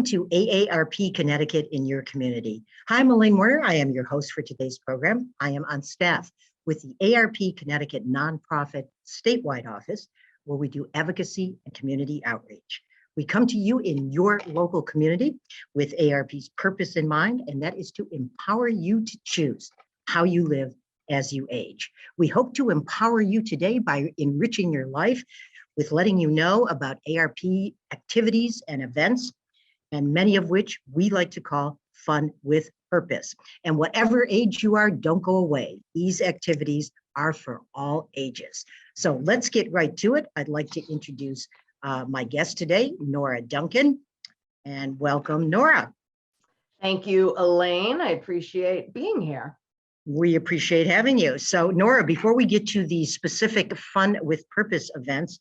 Welcome to AARP Connecticut in your community. Hi, I'm Elaine Warner. I am your host for today's program. I am on staff with the AARP Connecticut nonprofit statewide office, where we do advocacy and community outreach. We come to you in your local community with AARP's purpose in mind, and that is to empower you to choose how you live as you age. We hope to empower you today by enriching your life with letting you know about AARP activities and events, and many of which we like to call fun with purpose. And whatever age you are, don't go away. These activities are for all ages. So let's get right to it. I'd like to introduce my guest today, Nora Duncan, and welcome, Nora. Thank you, Elaine. I appreciate being here. We appreciate having you. So Nora, before we get to the specific fun with purpose events,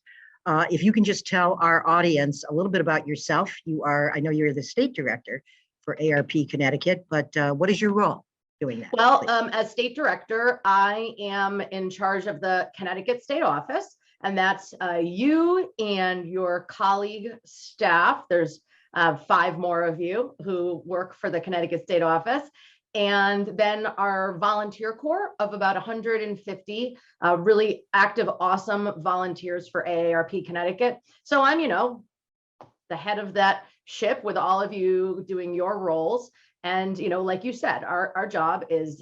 if you can just tell our audience a little bit about yourself. I know you're the state director for AARP Connecticut, but what is your role doing that? Well, as state director, I am in charge of the Connecticut State Office, and that's you and your colleague staff. There's 5 more of you who work for the Connecticut State Office. And then our volunteer corps of about 150 really active, awesome volunteers for AARP Connecticut. So I'm, the head of that ship with all of you doing your roles. And, like you said, our job is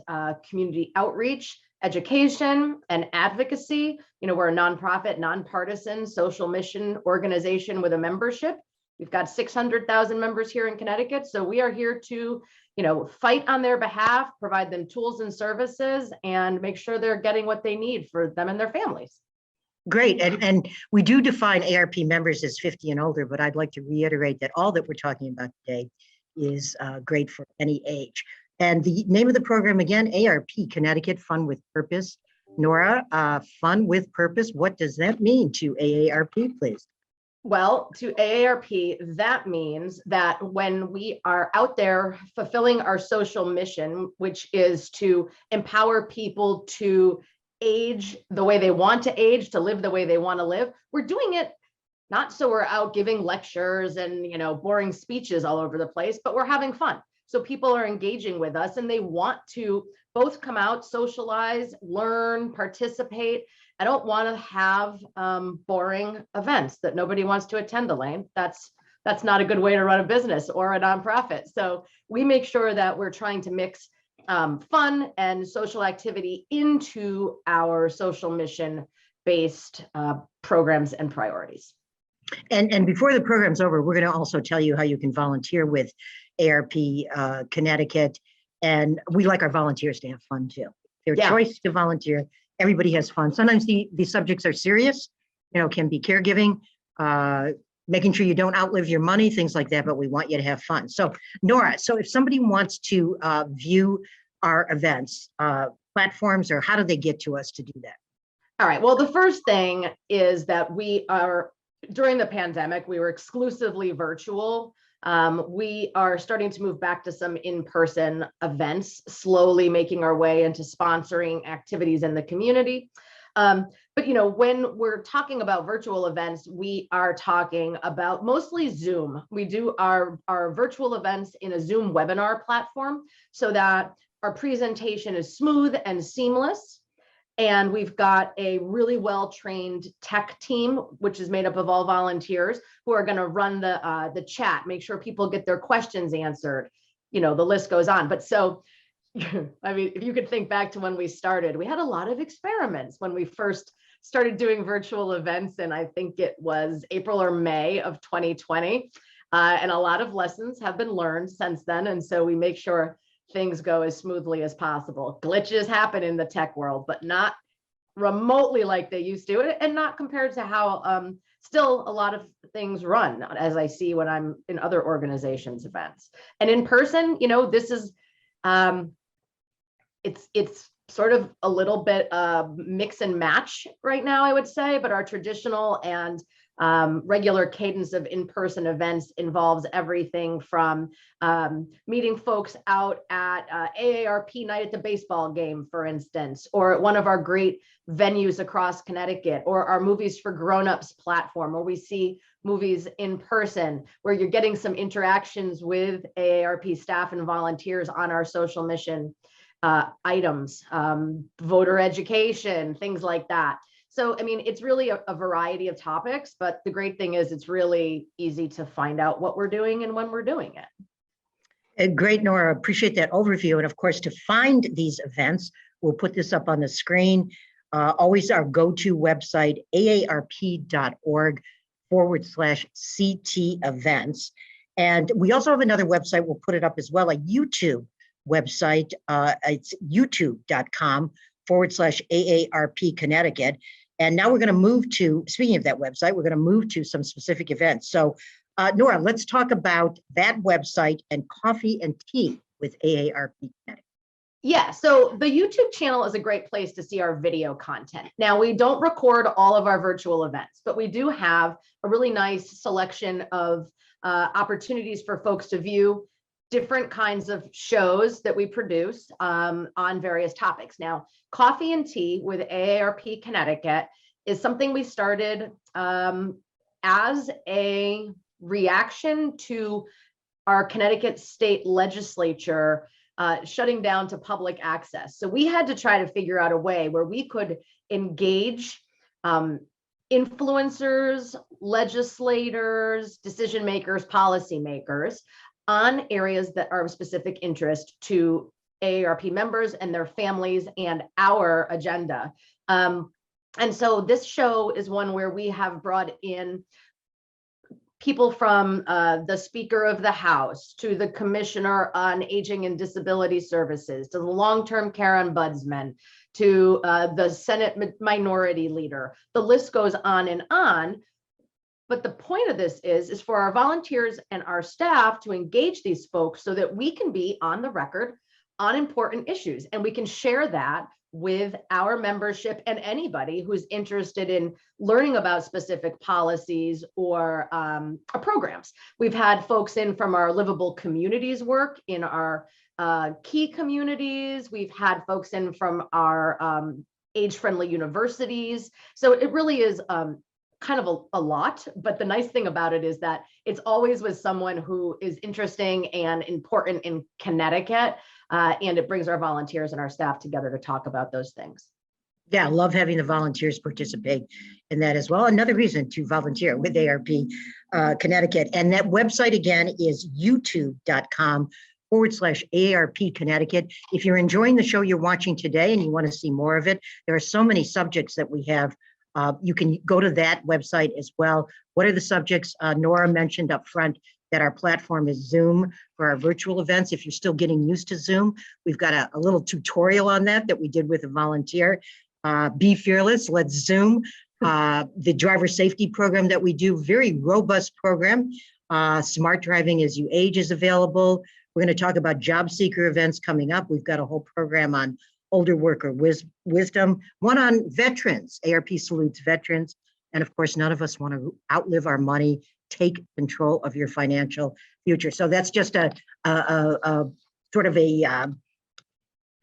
community outreach, education, and advocacy. We're a nonprofit, nonpartisan social mission organization with a membership. We've got 600,000 members here in Connecticut. So we are here to fight on their behalf, provide them tools and services, and make sure they're getting what they need for them and their families. Great. And we do define AARP members as 50 and older, but I'd like to reiterate that all that we're talking about today is great for any age. And the name of the program again, AARP Connecticut Fun with Purpose. Nora, fun with purpose, what does that mean to AARP, please? Well, to AARP, that means that when we are out there fulfilling our social mission, which is to empower people to age the way they want to age, to live the way they want to live, we're doing it not so we're out giving lectures and, boring speeches all over the place, but we're having fun. So people are engaging with us and they want to both come out, socialize, learn, participate. I don't want to have boring events that nobody wants to attend, Elaine. That's not a good way to run a business or a nonprofit. So we make sure that we're trying to mix fun and social activity into our social mission based programs and priorities. And before the program's over, we're going to also tell you how you can volunteer with AARP Connecticut. And we like our volunteers to have fun too. Their choice to volunteer. Everybody has fun. Sometimes the subjects are serious, can be caregiving, making sure you don't outlive your money, things like that, but we want you to have fun. So Nora, so if somebody wants to view our events, platforms, or how do they get to us to do that? All right, well, the first thing is that during the pandemic, we were exclusively virtual. We are starting to move back to some in-person events, slowly making our way into sponsoring activities in the community. But when we're talking about virtual events, we are talking about mostly Zoom. We do our virtual events in a Zoom webinar platform so that our presentation is smooth and seamless. And we've got a really well-trained tech team, which is made up of all volunteers who are going to run the chat, make sure people get their questions answered. The list goes on. But so, I mean, if you could think back to when we started, we had a lot of experiments when we first started doing virtual events. And I think it was April or May of 2020. And a lot of lessons have been learned since then. And so we make sure things go as smoothly as possible. Glitches happen in the tech world, but not remotely like they used to, and not compared to how still a lot of things run, as I see when I'm in other organizations' events. And in person, this is it's sort of a little bit mix and match right now, I would say, but our traditional and Regular cadence of in-person events involves everything from meeting folks out at AARP night at the baseball game, for instance, or at one of our great venues across Connecticut, or our Movies for Grownups platform, where we see movies in person, where you're getting some interactions with AARP staff and volunteers on our social mission items, voter education, things like that. So, I mean, it's really a variety of topics, but the great thing is it's really easy to find out what we're doing and when we're doing it. Great, Nora. Appreciate that overview. And of course, to find these events, we'll put this up on the screen. Always our go-to website, aarp.org/CT events. And we also have another website, we'll put it up as well, a YouTube website. It's youtube.com/AARP Connecticut. And now we're going to move to, speaking of that website, we're going to move to some specific events. So Nora, let's talk about that website and coffee and tea with AARP Connecticut. Yeah, so the YouTube channel is a great place to see our video content. Now, we don't record all of our virtual events, but we do have a really nice selection of opportunities for folks to view different kinds of shows that we produce on various topics. Now, Coffee and Tea with AARP Connecticut is something we started as a reaction to our Connecticut state legislature shutting down to public access. So we had to try to figure out a way where we could engage influencers, legislators, decision makers, policymakers on areas that are of specific interest to AARP members and their families and our agenda. And so this show is one where we have brought in people from the Speaker of the House to the Commissioner on Aging and Disability Services, to the Long-Term Care Ombudsman, to the Senate Minority Leader. The list goes on and on. But the point of this is for our volunteers and our staff to engage these folks so that we can be on the record on important issues, and we can share that with our membership and anybody who's interested in learning about specific policies or programs. We've had folks in from our Livable Communities work in our key communities. We've had folks in from our age-friendly universities. So it really is kind of a lot, but the nice thing about it is that it's always with someone who is interesting and important in Connecticut, and it brings our volunteers and our staff together to talk about those things. Yeah, I love having the volunteers participate in that as well. Another reason to volunteer with AARP Connecticut. And that website again is youtube.com/AARP Connecticut. If you're enjoying the show you're watching today and you want to see more of it, there are so many subjects that we have. You can go to that website as well. What are the subjects? Nora mentioned up front that our platform is Zoom for our virtual events. If you're still getting used to Zoom, we've got a little tutorial on that we did with a volunteer. Be fearless, let's Zoom. The driver safety program that we do, very robust program. Smart driving as you age is available. We're going to talk about job seeker events coming up. We've got a whole program on older worker wisdom, one on veterans. AARP salutes veterans. And of course, none of us want to outlive our money. Take control of your financial future. So that's just a sort of a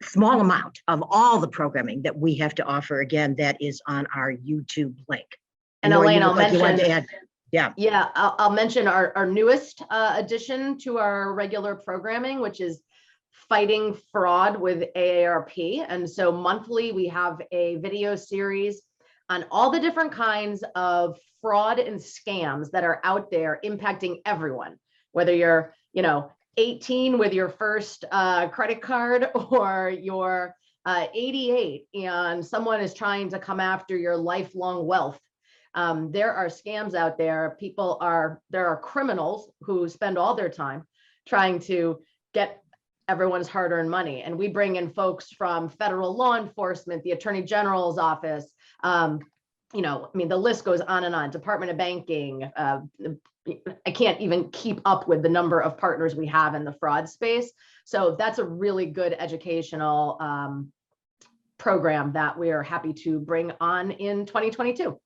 small amount of all the programming that we have to offer. Again, that is on our YouTube link. And Elaine, I'll mention, I'll mention our newest addition to our regular programming, which is Fighting Fraud with AARP. And so monthly, we have a video series on all the different kinds of fraud and scams that are out there impacting everyone, whether you're, 18 with your first credit card, or you're 88 and someone is trying to come after your lifelong wealth. There are scams out there. There are criminals who spend all their time trying to get everyone's hard-earned money. And we bring in folks from federal law enforcement, the Attorney General's office, the list goes on and on, Department of Banking. I can't even keep up with the number of partners we have in the fraud space. So that's a really good educational program that we are happy to bring on in 2022.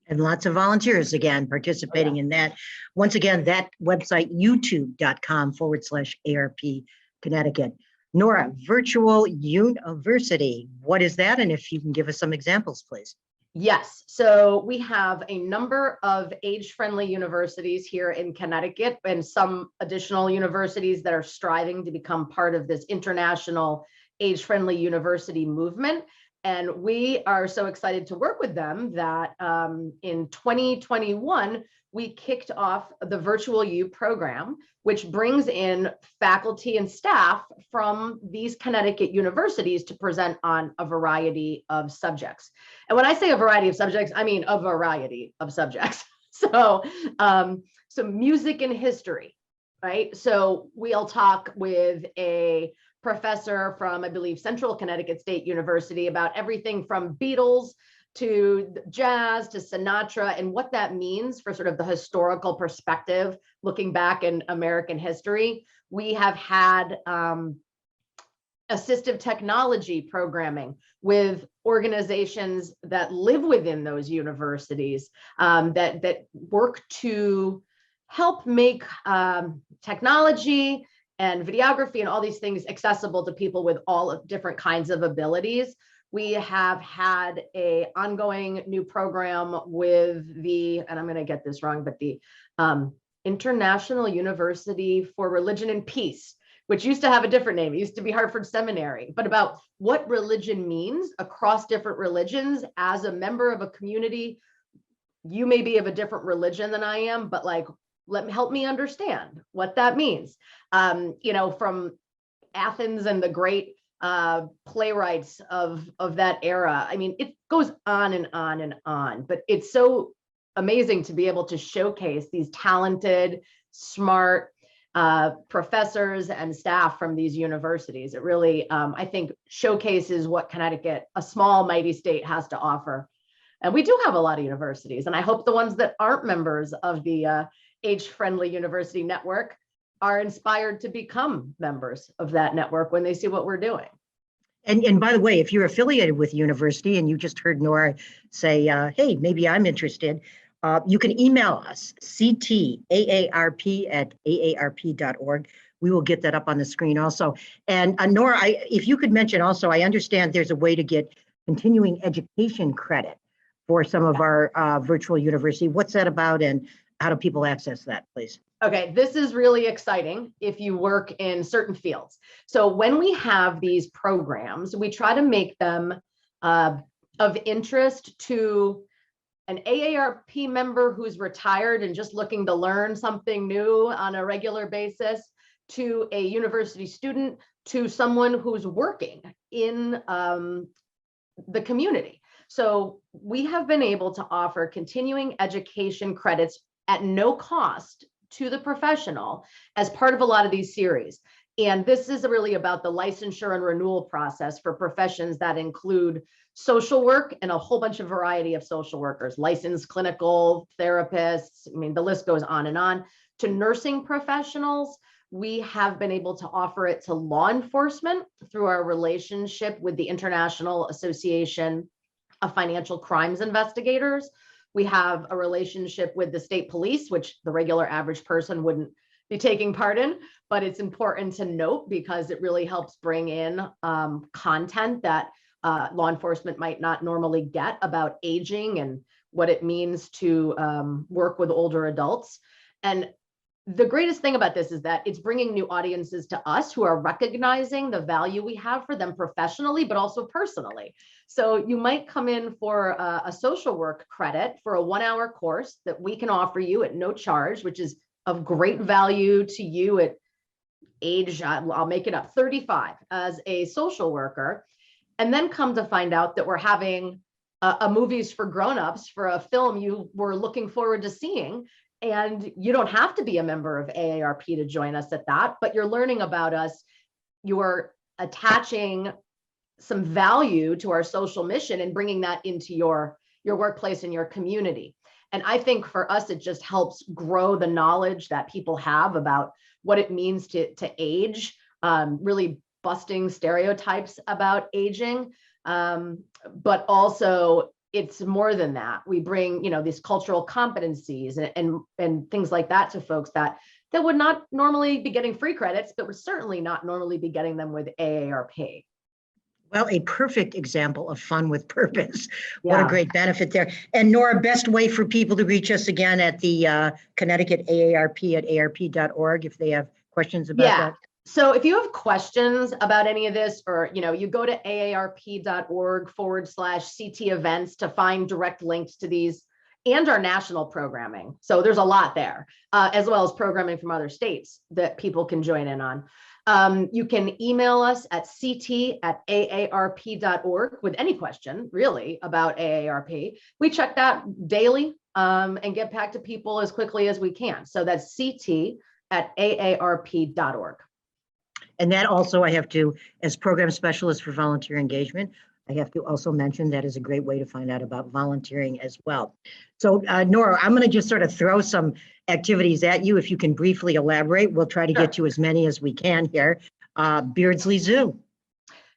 And lots of volunteers again participating in that. Once again, that website, youtube.com/ARP Connecticut. Nora, virtual university. What is that? And if you can give us some examples, please. Yes, so we have a number of age-friendly universities here in Connecticut and some additional universities that are striving to become part of this international age-friendly university movement. And we are so excited to work with them that in 2021, we kicked off the Virtual U program, which brings in faculty and staff from these Connecticut universities to present on a variety of subjects. And when I say a variety of subjects, I mean a variety of subjects. So music and history, right? So we'll talk with a professor from, I believe, Central Connecticut State University about everything from Beatles to jazz to Sinatra and what that means for sort of the historical perspective, looking back in American history. We have had assistive technology programming with organizations that live within those universities that work to help make technology and videography and all these things accessible to people with all of different kinds of abilities. We have had a ongoing new program with the, and I'm going to get this wrong, but the International University for Religion and Peace, which used to have a different name. It used to be Hartford Seminary, but about what religion means across different religions. As a member of a community, you may be of a different religion than I am, but like, help me understand what that means. You know, from Athens and the great playwrights of that era. I mean, it goes on and on and on, but it's so amazing to be able to showcase these talented, smart professors and staff from these universities. It really, I think, showcases what Connecticut, a small, mighty state, has to offer. And we do have a lot of universities, and I hope the ones that aren't members of the Age-Friendly University Network are inspired to become members of that network when they see what we're doing. And by the way, if you're affiliated with university and you just heard Nora say, hey, maybe I'm interested, you can email us, ctaarp@aarp.org. We will get that up on the screen also. And Nora, if you could mention also, I understand there's a way to get continuing education credit for some of our virtual university. What's that about, and how do people access that, please? Okay, this is really exciting if you work in certain fields. So when we have these programs, we try to make them of interest to an AARP member who's retired and just looking to learn something new on a regular basis, to a university student, to someone who's working in the community. So we have been able to offer continuing education credits at no cost to the professional as part of a lot of these series. And this is really about the licensure and renewal process for professions that include social work and a whole bunch of variety of social workers, licensed clinical therapists. I mean, the list goes on and on. To nursing professionals, we have been able to offer it to law enforcement through our relationship with the International Association of Financial Crimes Investigators. We have a relationship with the state police, which the regular average person wouldn't be taking part in, but it's important to note because it really helps bring in content that law enforcement might not normally get about aging and what it means to work with older adults. And the greatest thing about this is that it's bringing new audiences to us who are recognizing the value we have for them professionally, but also personally. So you might come in for a social work credit for a 1-hour course that we can offer you at no charge, which is of great value to you at age, I'll make it up, 35 as a social worker, and then come to find out that we're having a movies for grownups for a film you were looking forward to seeing. And you don't have to be a member of AARP to join us at that, but you're learning about us. You're attaching some value to our social mission and bringing that into your workplace and your community. And I think for us, it just helps grow the knowledge that people have about what it means to age, really busting stereotypes about aging, but also it's more than that. We bring, these cultural competencies and things like that to folks that would not normally be getting free credits, but would certainly not normally be getting them with AARP. Well, a perfect example of fun with purpose. What a Yeah. great benefit there. And Nora, best way for people to reach us again at the Connecticut AARP at aarp.org if they have questions about that. So if you have questions about any of this, or, you go to aarp.org/CT events to find direct links to these and our national programming. So there's a lot there, as well as programming from other states that people can join in on. You can email us at ct@aarp.org with any question really about AARP. We check that daily and get back to people as quickly as we can. So that's ct@aarp.org. And that also I have to, as program specialist for volunteer engagement, I have to also mention that is a great way to find out about volunteering as well. So Nora, I'm going to just sort of throw some activities at you. If you can briefly elaborate, we'll try to get to as many as we can here. Beardsley Zoo.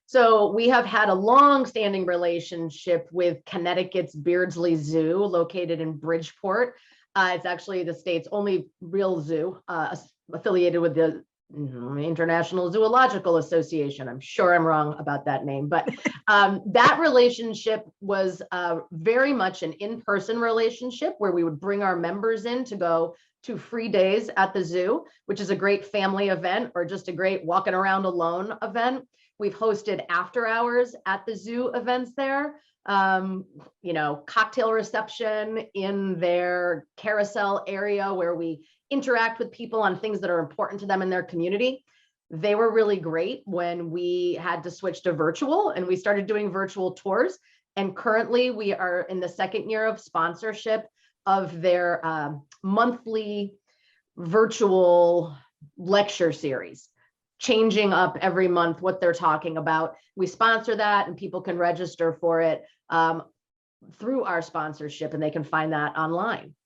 So we have had a long-standing relationship with Connecticut's Beardsley Zoo, located in Bridgeport. It's actually the state's only real zoo affiliated with the International Zoological Association. I'm sure I'm wrong about that name, but that relationship was very much an in-person relationship where we would bring our members in to go to free days at the zoo, which is a great family event or just a great walking around alone event. We've hosted after hours at the zoo events there, cocktail reception in their carousel area where we interact with people on things that are important to them in their community. They were really great when we had to switch to virtual, and we started doing virtual tours. And currently we are in the second year of sponsorship of their monthly virtual lecture series, changing up every month what they're talking about. We sponsor that, and people can register for it through our sponsorship, and they can find that online.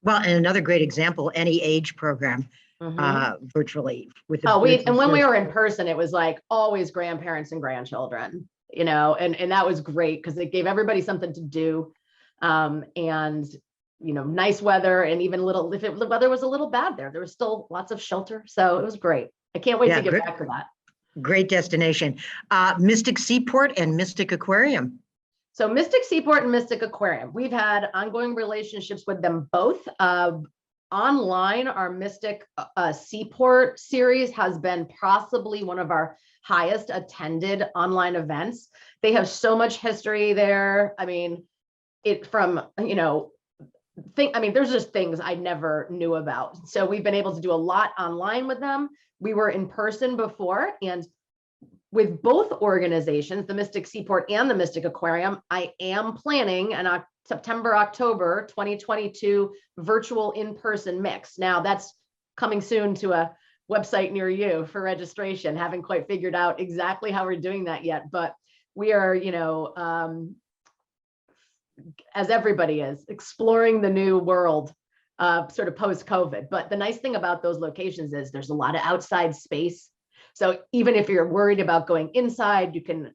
Well, and another great example, any age program virtually with the and when we were in person, it was like always grandparents and grandchildren, and that was great because it gave everybody something to do. And nice weather, and even if the weather was a little bad there was still lots of shelter. So it was great. I can't wait to get back to that. Great destination. Mystic Seaport and Mystic Aquarium. So Mystic Seaport and Mystic Aquarium, we've had ongoing relationships with them both. Online, our Mystic Seaport series has been possibly one of our highest attended online events. They have so much history there. I mean, there's just things I never knew about. So we've been able to do a lot online with them. We were in person before, and with both organizations, the Mystic Seaport and the Mystic Aquarium, I am planning an September-October 2022 virtual in-person mix. Now that's coming soon to a website near you for registration. Haven't quite figured out exactly how we're doing that yet, but we are, as everybody is, exploring the new world sort of post-COVID. But the nice thing about those locations is there's a lot of outside space. So even if you're worried about going inside, you can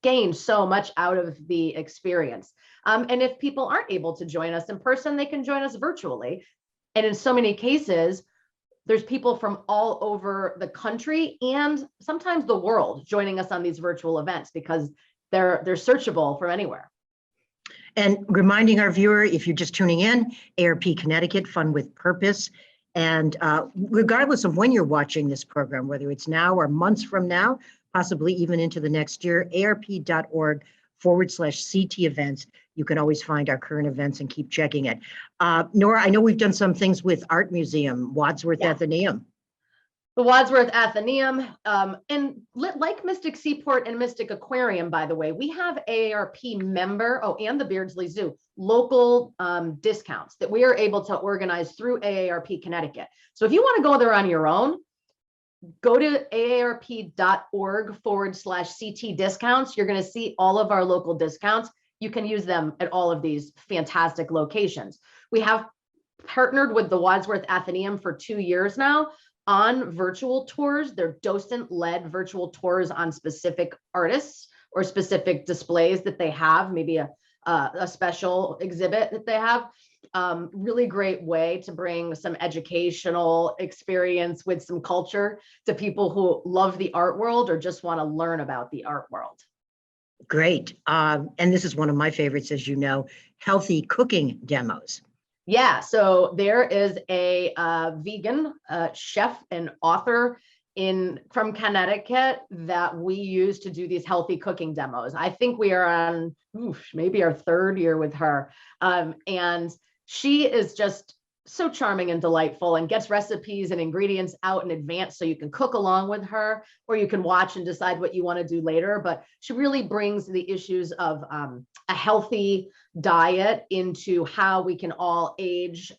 gain so much out of the experience. And if people aren't able to join us in person, they can join us virtually. And in so many cases, there's people from all over the country and sometimes the world joining us on these virtual events because they're searchable from anywhere. And reminding our viewer, if you're just tuning in, AARP Connecticut, Fun with Purpose. And regardless of when you're watching this program, whether it's now or months from now, possibly even into the next year, aarp.org/CT events. You can always find our current events and keep checking it. Nora, I know we've done some things with Art Museum, Wadsworth Atheneum. The Wadsworth Atheneum, and like Mystic Seaport and Mystic Aquarium, by the way, we have AARP member, and the Beardsley Zoo, local discounts that we are able to organize through AARP Connecticut. So if you want to go there on your own, go to aarp.org/CT discounts. You're going to see all of our local discounts. You can use them at all of these fantastic locations. We have partnered with the Wadsworth Atheneum for 2 years now on virtual tours. They're docent-led virtual tours on specific artists or specific displays that they have, maybe a a special exhibit that they have. Really great way to bring some educational experience with some culture to people who love the art world or just want to learn about the art world. Great. And this is one of my favorites, as you know, healthy cooking demos. Yeah, so there is a vegan chef and author from Connecticut that we use to do these healthy cooking demos. I think we are on maybe our third year with her. And she is just so charming and delightful and gets recipes and ingredients out in advance so you can cook along with her, or you can watch and decide what you want to do later. But she really brings the issues of a healthy diet into how we can all age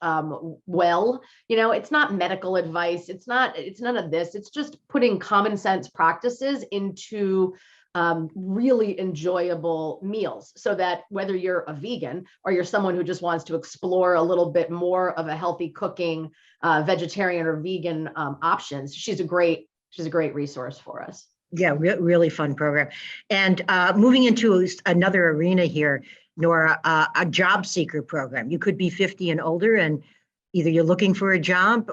well. You know, it's not medical advice. It's none of this. It's just putting common sense practices into really enjoyable meals, so that whether you're a vegan or you're someone who just wants to explore a little bit more of a healthy cooking, vegetarian or vegan options, she's a great resource for us. Yeah, really fun program. And moving into another arena here, Nora, a job seeker program. You could be 50 and older, and either you're looking for a job,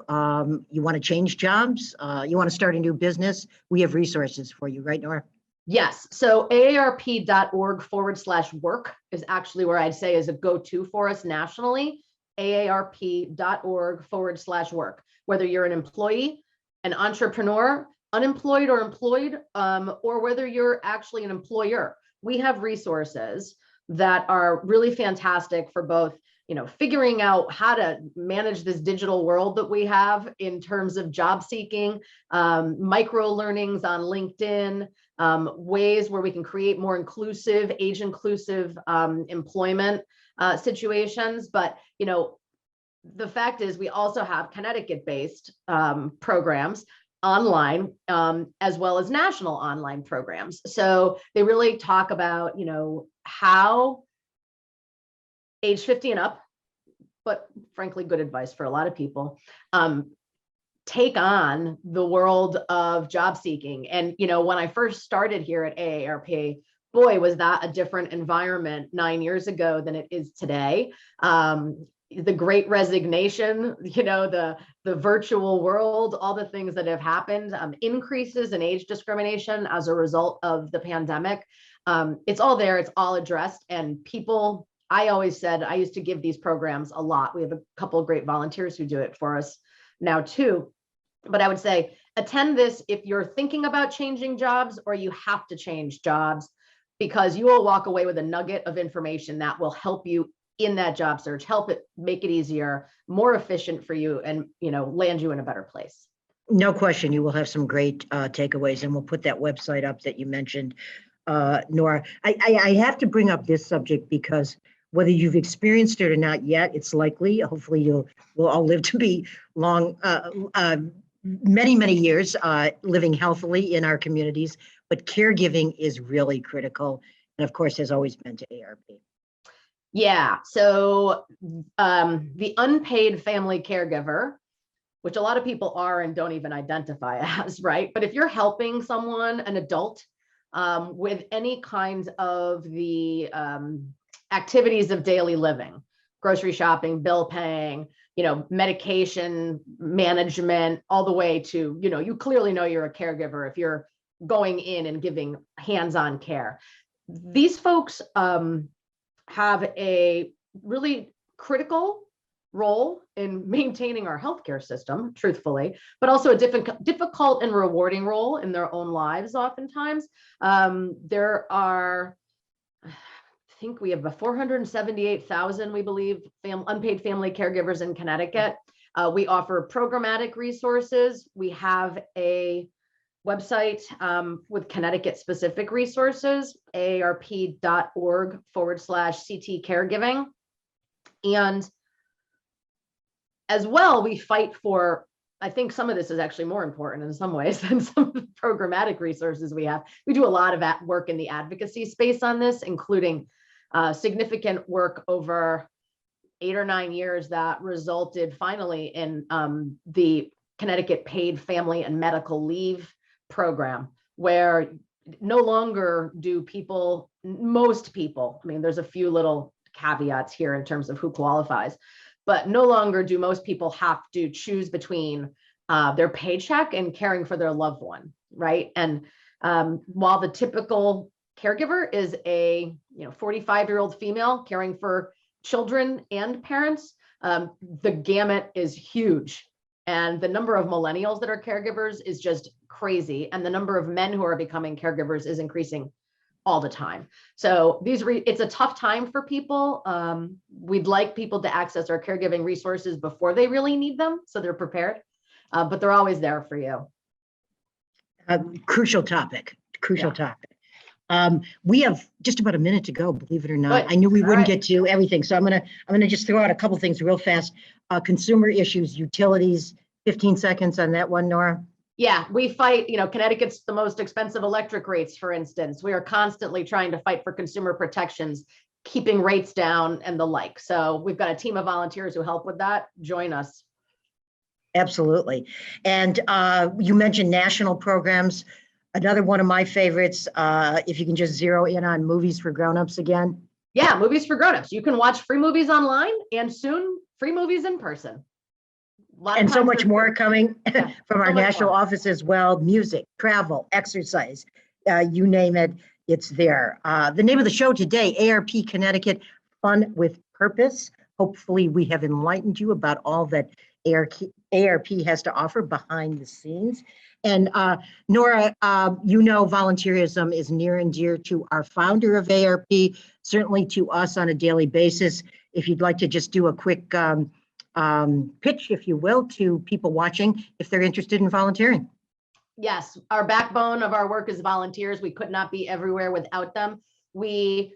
you want to change jobs, you want to start a new business. We have resources for you, right, Nora? Yes. So AARP.org/work is actually where I'd say is a go-to for us nationally. AARP.org/work. Whether you're an employee, an entrepreneur, unemployed or employed, or whether you're actually an employer, we have resources that are really fantastic for both, you know, figuring out how to manage this digital world that we have in terms of job seeking, micro learnings on LinkedIn, ways where we can create more inclusive, age inclusive employment situations. But, you know, the fact is we also have Connecticut-based programs online, as well as national online programs. So they really talk about, you know, how age 50 and up, but frankly, good advice for a lot of people, take on the world of job seeking. And, you know, when I first started here at AARP, boy, was that a different environment 9 years ago than it is today. The great resignation, you know, the virtual world, all the things that have happened, increases in age discrimination as a result of the pandemic. It's all there, it's all addressed, and people, I always said, I used to give these programs a lot. We have a couple of great volunteers who do it for us now too. But I would say attend this if you're thinking about changing jobs or you have to change jobs, because you will walk away with a nugget of information that will help you in that job search, help it make it easier, more efficient for you, and, you know, land you in a better place. No question, you will have some great takeaways, and we'll put that website up that you mentioned, Nora. I have to bring up this subject because whether you've experienced it or not yet, it's likely, hopefully we'll all live to be long, many years living healthily in our communities, but caregiving is really critical, and of course has always been to AARP. Yeah, so the unpaid family caregiver, which a lot of people are and don't even identify as, right? But if you're helping someone, an adult, with any kind of the activities of daily living, grocery shopping, bill paying, you know, medication management, all the way to, you know, you clearly know you're a caregiver if you're going in and giving hands-on care. These folks have a really critical role in maintaining our healthcare system, truthfully, but also a difficult and rewarding role in their own lives oftentimes. There are, I think we have 478,000, we believe, unpaid family caregivers in Connecticut. We offer programmatic resources. We have a website with Connecticut specific resources, aarp.org/CT caregiving. And as well, we fight for, I think some of this is actually more important in some ways than some of the programmatic resources we have. We do a lot of work in the advocacy space on this, including significant work over 8 or 9 years that resulted finally in the Connecticut Paid Family and Medical Leave program, where no longer do people most people, I mean, there's a few little caveats here in terms of who qualifies, but no longer do most people have to choose between their paycheck and caring for their loved one, right? And while the typical caregiver is a 45-year-old female caring for children and parents, the gamut is huge. And the number of millennials that are caregivers is just crazy. And the number of men who are becoming caregivers is increasing all the time. So it's a tough time for people. We'd like people to access our caregiving resources before they really need them, so they're prepared, but they're always there for you. Crucial topic. We have just about a minute to go, believe it or not. Good. I knew we wouldn't All right. get to everything, so I'm gonna just throw out a couple things real fast. Consumer issues, utilities, 15 seconds on that one, Nora. Yeah, we fight, Connecticut's the most expensive electric rates, for instance. We are constantly trying to fight for consumer protections, keeping rates down and the like. So we've got a team of volunteers who help with that. Join us. Absolutely. And you mentioned national programs. Another one of my favorites, if you can just zero in on movies for grownups again. Yeah, movies for grownups. You can watch free movies online and soon free movies in person. And so much more coming from our national office as well. Music, travel, exercise, you name it, it's there. The name of the show today, AARP Connecticut Fun with Purpose. Hopefully we have enlightened you about all that AARP has to offer behind the scenes. And Nora, volunteerism is near and dear to our founder of AARP, certainly to us on a daily basis. If you'd like to just do a quick pitch, if you will, to people watching if they're interested in volunteering. Yes, our backbone of our work is volunteers. We could not be everywhere without them. We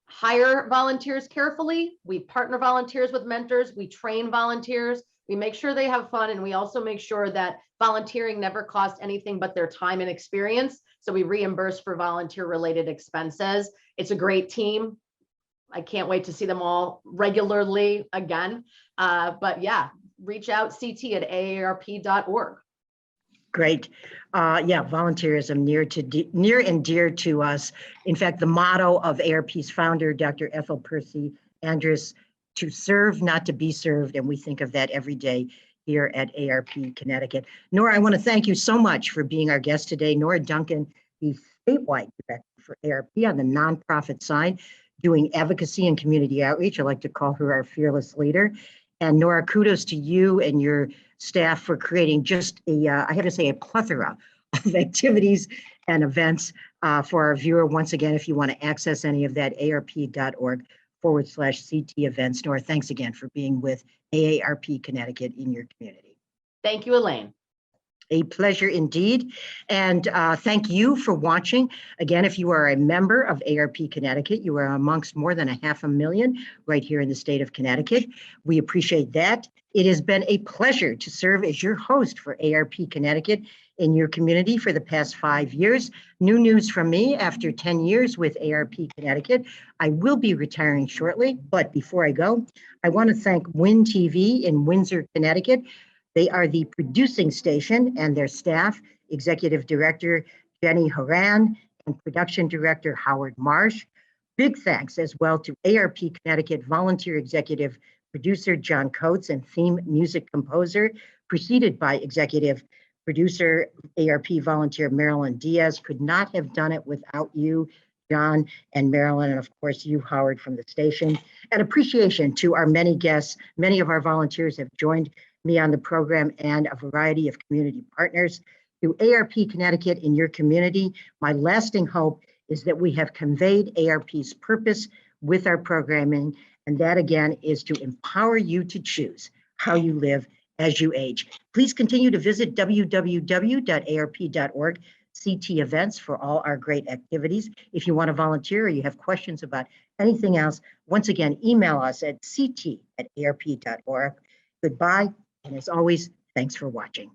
hire volunteers carefully. We partner volunteers with mentors. We train volunteers. We make sure they have fun. And we also make sure that volunteering never costs anything but their time and experience. So we reimburse for volunteer related expenses. It's a great team. I can't wait to see them all regularly again. But yeah, reach out ct@aarp.org. Great. Volunteerism near and dear to us. In fact, the motto of AARP's founder, Dr. Ethel Percy Andrus, to serve, not to be served. And we think of that every day here at AARP Connecticut. Nora, I want to thank you so much for being our guest today. Nora Duncan, the statewide director for AARP on the nonprofit side, doing advocacy and community outreach. I like to call her our fearless leader. And Nora, kudos to you and your staff for creating just I have to say, a plethora of activities and events for our viewer. Once again, if you want to access any of that, aarp.org/CT events. Nora, thanks again for being with AARP Connecticut in your community. Thank you, Elaine. A pleasure indeed. And thank you for watching. Again, if you are a member of AARP Connecticut, you are amongst more than 500,000 right here in the state of Connecticut. We appreciate that. It has been a pleasure to serve as your host for AARP Connecticut in your community for the past 5 years. New news from me after 10 years with AARP Connecticut. I will be retiring shortly, but before I go, I want to thank Win TV in Windsor, Connecticut. They are the producing station, and their staff, Executive Director Jenny Horan and Production Director Howard Marsh. Big thanks as well to AARP Connecticut Volunteer Executive Producer John Coates and theme music composer, preceded by Executive Producer AARP Volunteer Marilyn Diaz. Could not have done it without you, John and Marilyn, and of course you, Howard, from the station. And appreciation to our many guests. Many of our volunteers have joined me on the program and a variety of community partners. Through AARP Connecticut in your community, my lasting hope is that we have conveyed AARP's purpose with our programming, and that again is to empower you to choose how you live as you age. Please continue to visit www.aarp.org/CT events for all our great activities. If you want to volunteer or you have questions about anything else, once again, email us at ct@aarp.org. Goodbye. And as always, thanks for watching.